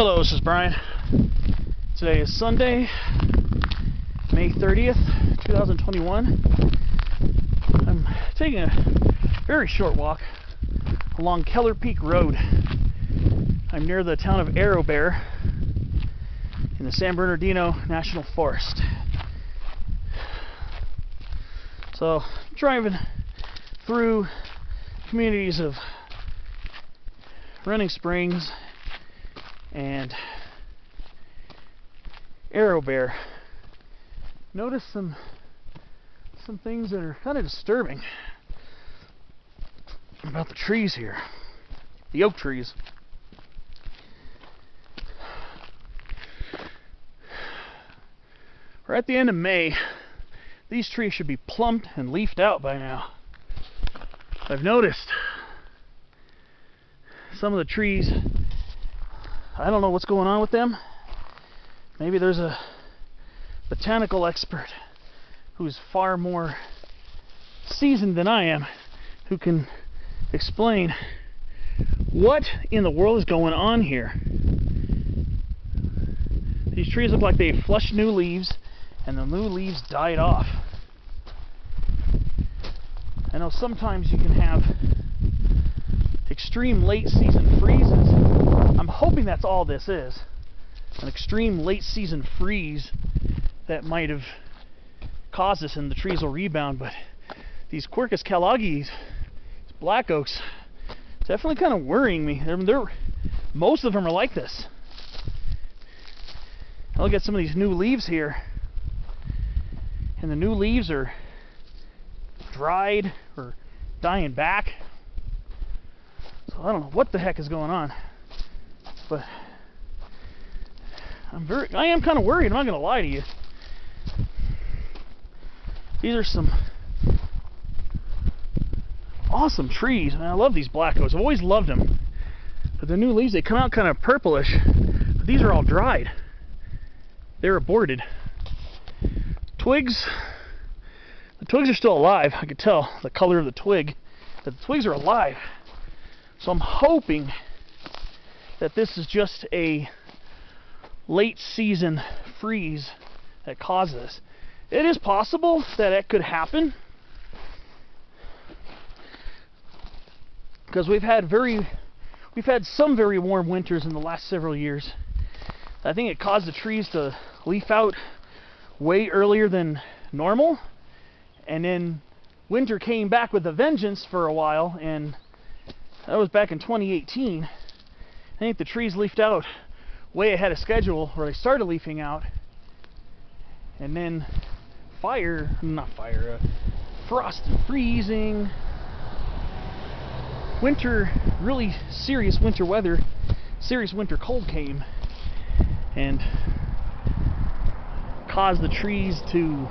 Hello, this is Brian. Today is Sunday, May 30th, 2021. I'm taking a very short walk along Keller Peak Road. I'm near the town of Arrowbear in the San Bernardino National Forest. So, driving through communities of Running Springs and Arrowbear. Notice some things that are kind of disturbing about the trees here, the oak trees. We're at the end of May. These trees should be plumped and leafed out by now. I've noticed some of the trees, I don't know what's going on with them. Maybe there's a botanical expert who's far more seasoned than I am who can explain what in the world is going on here. These trees look like they flushed new leaves and the new leaves died off. I know sometimes you can have extreme late season freezes. I'm hoping that's all this is. An extreme late season freeze that might have caused this and the trees will rebound, but these Quercus callogis, black oaks, definitely kind of worrying me. Most of them are like this. I look at some of these new leaves here, and the new leaves are dried or dying back. So I don't know what the heck is going on, but I am kind of worried. I'm not going to lie to you. These are some awesome trees. I love these black oaks. I've always loved them. But the new leaves, they come out kind of purplish. But these are all dried. They're aborted. Twigs. The twigs are still alive. I could tell the color of the twig. But the twigs are alive. So I'm hoping that this is just a late season freeze that caused this. It is possible that it could happen because we've had some very warm winters in the last several years. I think it caused the trees to leaf out way earlier than normal, and then winter came back with a vengeance for a while, and that was back in 2018. I think the trees leafed out way ahead of schedule, or they started leafing out, and then frost and freezing, winter, really serious winter weather, serious winter cold came and caused the trees to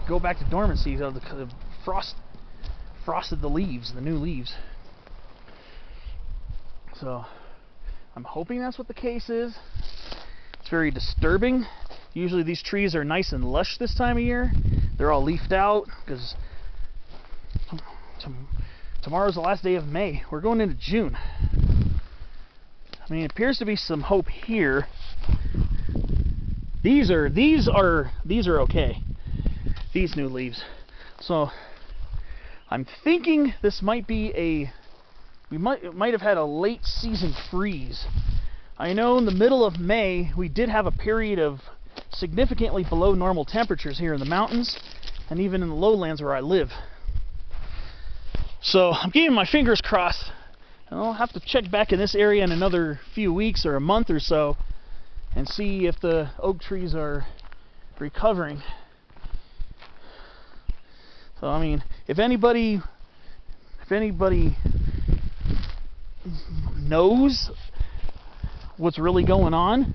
go back to dormancy. The frosted the leaves, the new leaves. So I'm hoping that's what the case is. It's very disturbing. Usually these trees are nice and lush this time of year. They're all leafed out because tomorrow's the last day of May. We're going into June. I mean, it appears to be some hope here. These are okay. These new leaves. So I'm thinking this might be we might have had a late season freeze. I know in the middle of May we did have a period of significantly below normal temperatures here in the mountains and even in the lowlands where I live. So I'm keeping my fingers crossed. I'll have to check back in this area in another few weeks or a month or so and see if the oak trees are recovering. So I mean, if anybody knows what's really going on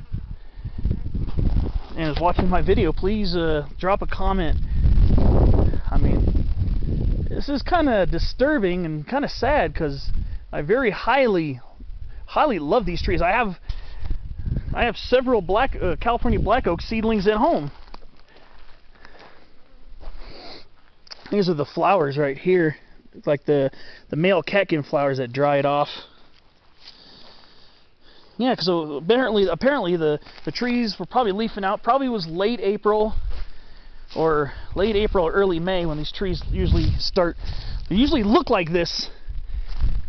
and is watching my video, please drop a comment. I mean, this is kind of disturbing and kind of sad because I very highly love these trees. I have several California black oak seedlings at home. These are the flowers right here. It's like the male catkin flowers that dried off. Yeah, because apparently the trees were probably leafing out. Probably was late April or early May when these trees usually start. They usually look like this.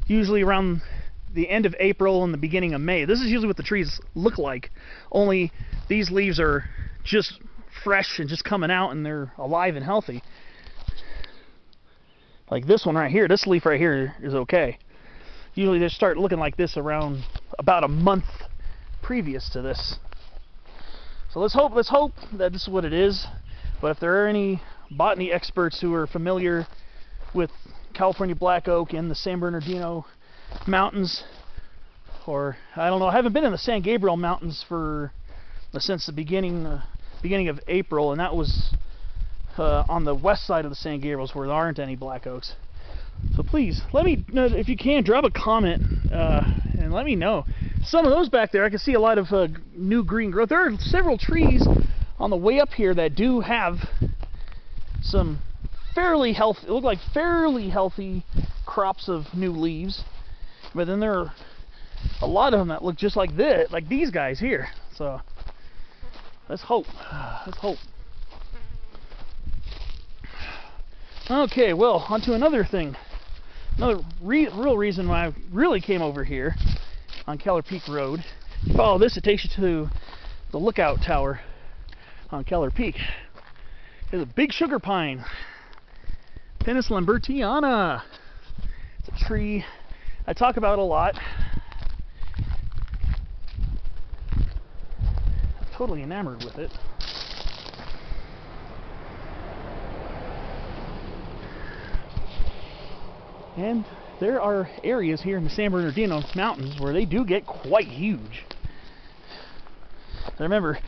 Usually around the end of April and the beginning of May. This is usually what the trees look like. Only these leaves are just fresh and just coming out, and they're alive and healthy. Like this one right here. This leaf right here is okay. Usually they start looking like this around about a month previous to this. So let's hope that this is what it is. But if there are any botany experts who are familiar with California black oak in the San Bernardino mountains, or I don't know, I haven't been in the San Gabriel mountains since the beginning of April, and that was on the west side of the San Gabriels where there aren't any black oaks. So please, let me know if you can, drop a comment and let me know. Some of those back there, I can see a lot of new green growth. There are several trees on the way up here that do have some fairly healthy, look like fairly healthy crops of new leaves. But then there are a lot of them that look just like this, like these guys here. So let's hope. Let's hope. Okay, well, on to another thing. Another real reason why I really came over here on Keller Peak Road. If you follow this, it takes you to the lookout tower on Keller Peak. There's a big sugar pine, Pinus lambertiana. It's a tree I talk about a lot. I'm totally enamored with it. And there are areas here in the San Bernardino mountains where they do get quite huge. I remember,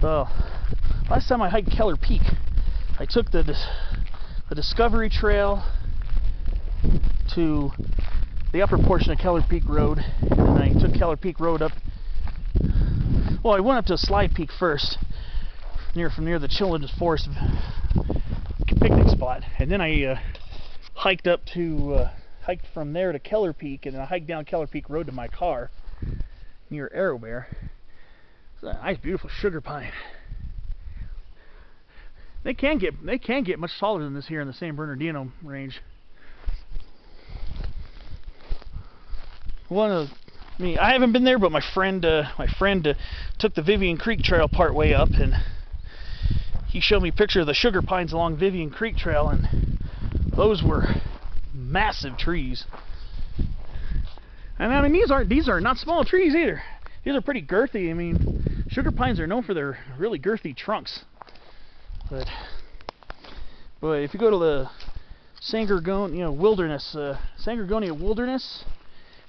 well, last time I hiked Keller Peak, I took the Discovery Trail to the upper portion of Keller Peak Road, and I took Keller Peak Road up. Well, I went up to Slide Peak first, from near the Children's Forest picnic spot, and then I hiked from there to Keller Peak, and then I hiked down Keller Peak Road to my car near Arrowbear. It's a nice, beautiful sugar pine. They can get much taller than this here in the San Bernardino range. I haven't been there, but my friend took the Vivian Creek Trail part way up, and he showed me a picture of the sugar pines along Vivian Creek Trail, and those were massive trees. And I mean, these are not small trees either. These are pretty girthy. I mean, sugar pines are known for their really girthy trunks. But if you go to the San Gorgonio Wilderness,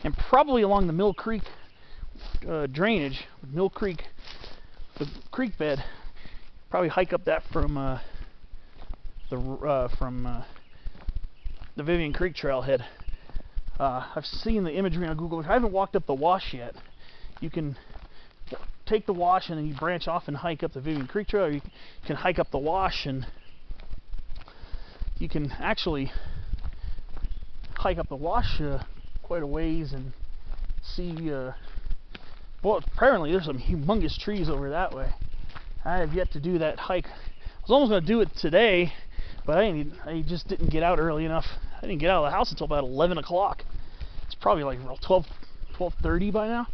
and probably along the Mill Creek drainage, Mill Creek, the creek bed, probably hike up that from the Vivian Creek trailhead. I've seen the imagery on Google. I haven't walked up the wash yet. You can take the wash and then you branch off and hike up the Vivian Creek Trail, or you can hike up the wash and you can actually hike up the wash quite a ways and see. Well, apparently there's some humongous trees over that way. I have yet to do that hike. I was almost going to do it today, but I just didn't get out early enough. I didn't get out of the house until about 11 o'clock. It's probably like 12:30 by now.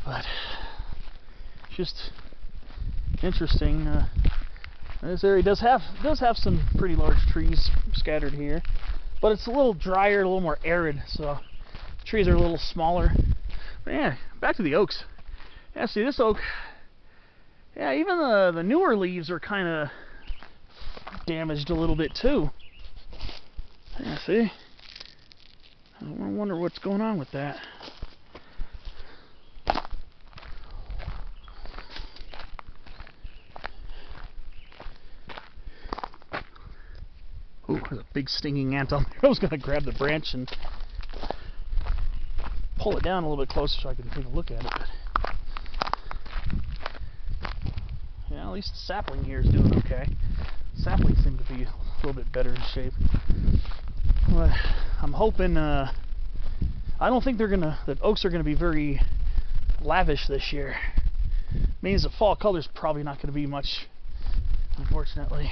But just interesting. This area does have some pretty large trees scattered here, but it's a little drier, a little more arid, so the trees are a little smaller. But yeah, back to the oaks. Yeah, see this oak. Yeah, even the newer leaves are kind of damaged a little bit too. Yeah, see? I wonder what's going on with that. Ooh, there's a big stinging ant on there. I was going to grab the branch and pull it down a little bit closer so I can take a look at it. But yeah, at least the sapling here is doing okay. Saplings seem to be a little bit better in shape. But I'm hoping I don't think the oaks are gonna be very lavish this year. Means the fall color's probably not gonna be much, unfortunately.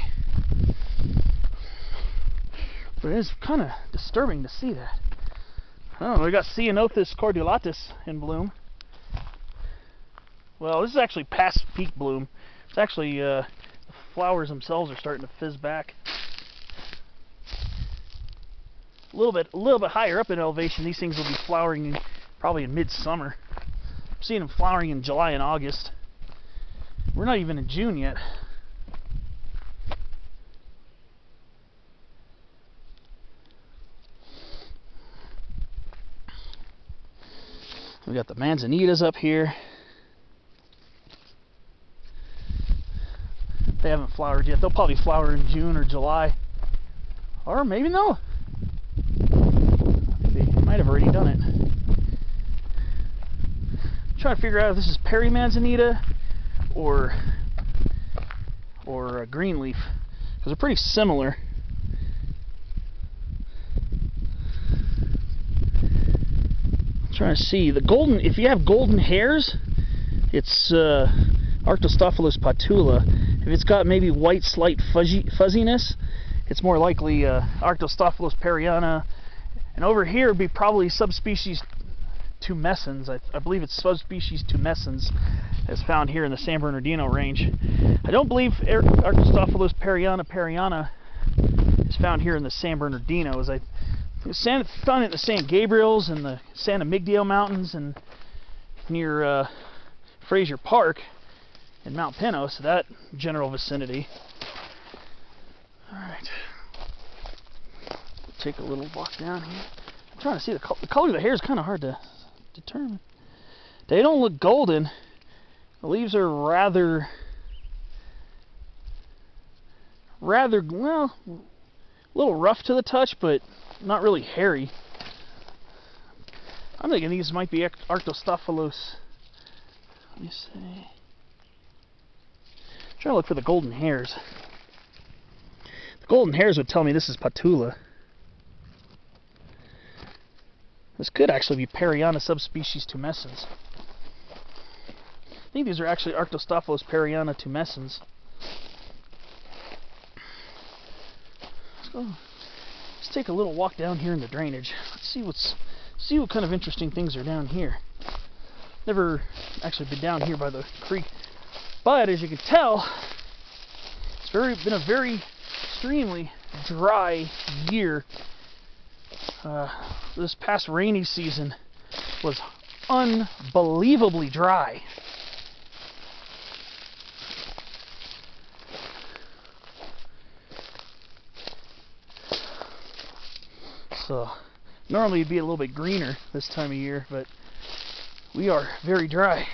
But it is kind of disturbing to see that. Oh, we got Ceanothus cordulatus in bloom. Well, this is actually past peak bloom. It's actually the flowers themselves are starting to fizz back. A little bit higher up in elevation, these things will be flowering probably in midsummer. I'm seeing them flowering in July and August. We're not even in June yet. We got the manzanitas up here. They haven't flowered yet. They'll probably flower in June or July. Or maybe no. I think they might have already done it. I'm trying to figure out if this is Perry manzanita or a green leaf, because they're pretty similar. I'm trying to see the golden. If you have golden hairs, it's Arctostaphylos patula. If it's got maybe white slight fuzziness, it's more likely Arctostaphylos periana. And over here would be probably subspecies tumescens. I believe it's subspecies tumescens that's found here in the San Bernardino range. I don't believe Arctostaphylos periana is found here in the San Bernardinos. I found it in the San Gabriels and the San Emigdio Mountains and near Fraser Park in Mount Pinos, that general vicinity. Alright. Take a little walk down here. I'm trying to see the color of the hair is kind of hard to determine. They don't look golden. The leaves are rather, well, a little rough to the touch, but not really hairy. I'm thinking these might be Arctostaphylos. Let me see. I'm trying to look for the golden hairs. The golden hairs would tell me this is Patula. This could actually be Periana subspecies tumescens. I think these are actually Arctostaphylos periana tumescens. Let's take a little walk down here in the drainage. Let's see what kind of interesting things are down here. Never actually been down here by the creek, but as you can tell, it's been a very extremely dry year. This past rainy season was unbelievably dry. So normally it'd be a little bit greener this time of year, but we are very dry.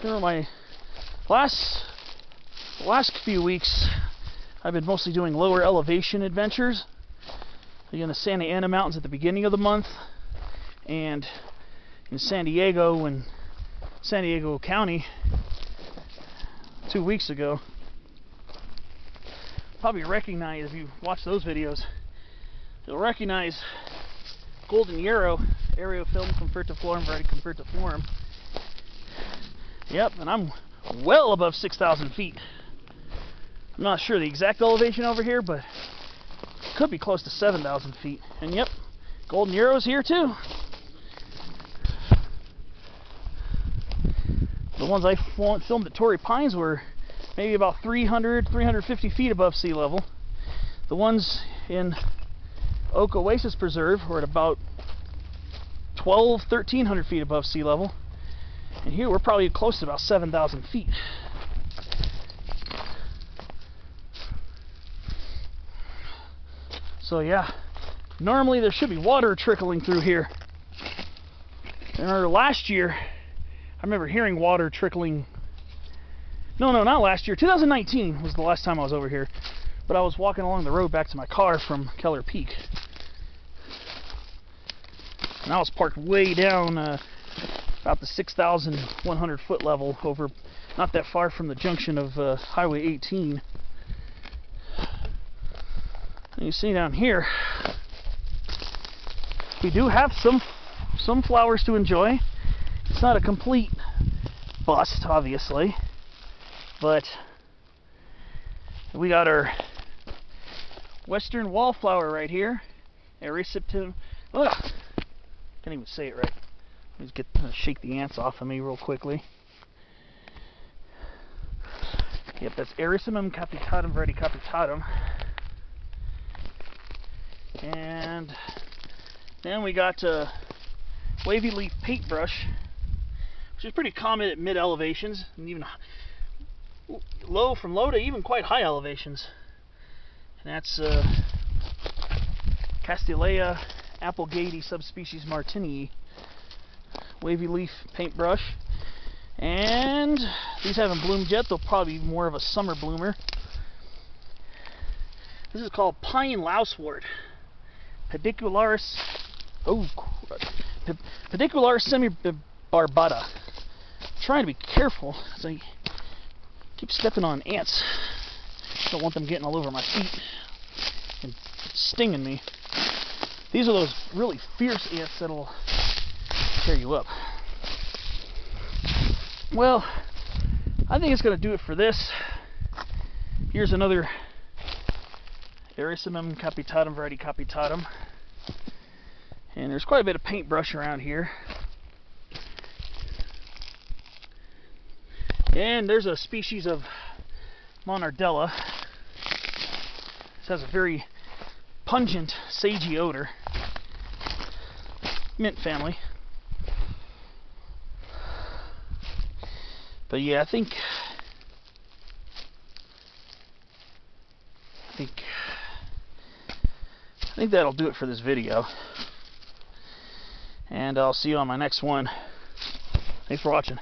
During my last few weeks, I've been mostly doing lower elevation adventures. In the Santa Ana Mountains at the beginning of the month, and in San Diego and San Diego County 2 weeks ago. Probably recognize, if you watch those videos, you'll recognize golden yarrow, Areophyllum convertiflorum, Variety convertiflorum. Yep, and I'm well above 6,000 feet. I'm not sure the exact elevation over here, but it could be close to 7,000 feet. And yep, golden yarrow's here too. The ones I filmed at Torrey Pines were maybe about 350 feet above sea level. The ones in Oak Oasis Preserve were at about 1,300 feet above sea level. And here we're probably close to about 7,000 feet. So yeah, normally there should be water trickling through here. And last year, I remember hearing water trickling. No, not last year. 2019 was the last time I was over here. But I was walking along the road back to my car from Keller Peak. And I was parked way down about the 6,100 foot level, over not that far from the junction of Highway 18. And you see down here, we do have some flowers to enjoy. It's not a complete bust, obviously, but we got our western wallflower right here. Erysipetum. Ugh, can't even say it right. Let's shake the ants off of me real quickly. Yep, that's Erysipetum capitatum, verdicapitatum. And then we got wavy leaf paintbrush, which is pretty common at mid elevations, and even from low to even quite high elevations. And that's Castanea applegate subspecies martinii wavy leaf paintbrush. And these haven't bloomed yet. They'll probably be more of a summer bloomer. This is called pine lousewort, pedicularis. Oh, pedicularis semibarbata. I'm trying to be careful as I keep stepping on ants. Don't want them getting all over my feet and stinging me. These are those really fierce ants that'll tear you up. Well, I think it's going to do it for this. Here's another Erysipetum capitatum, verdicapitatum. And there's quite a bit of paintbrush around here. And there's a species of Monardella. This has a very pungent, sagey odor. Mint family. But yeah, I think that'll do it for this video. And I'll see you on my next one. Thanks for watching.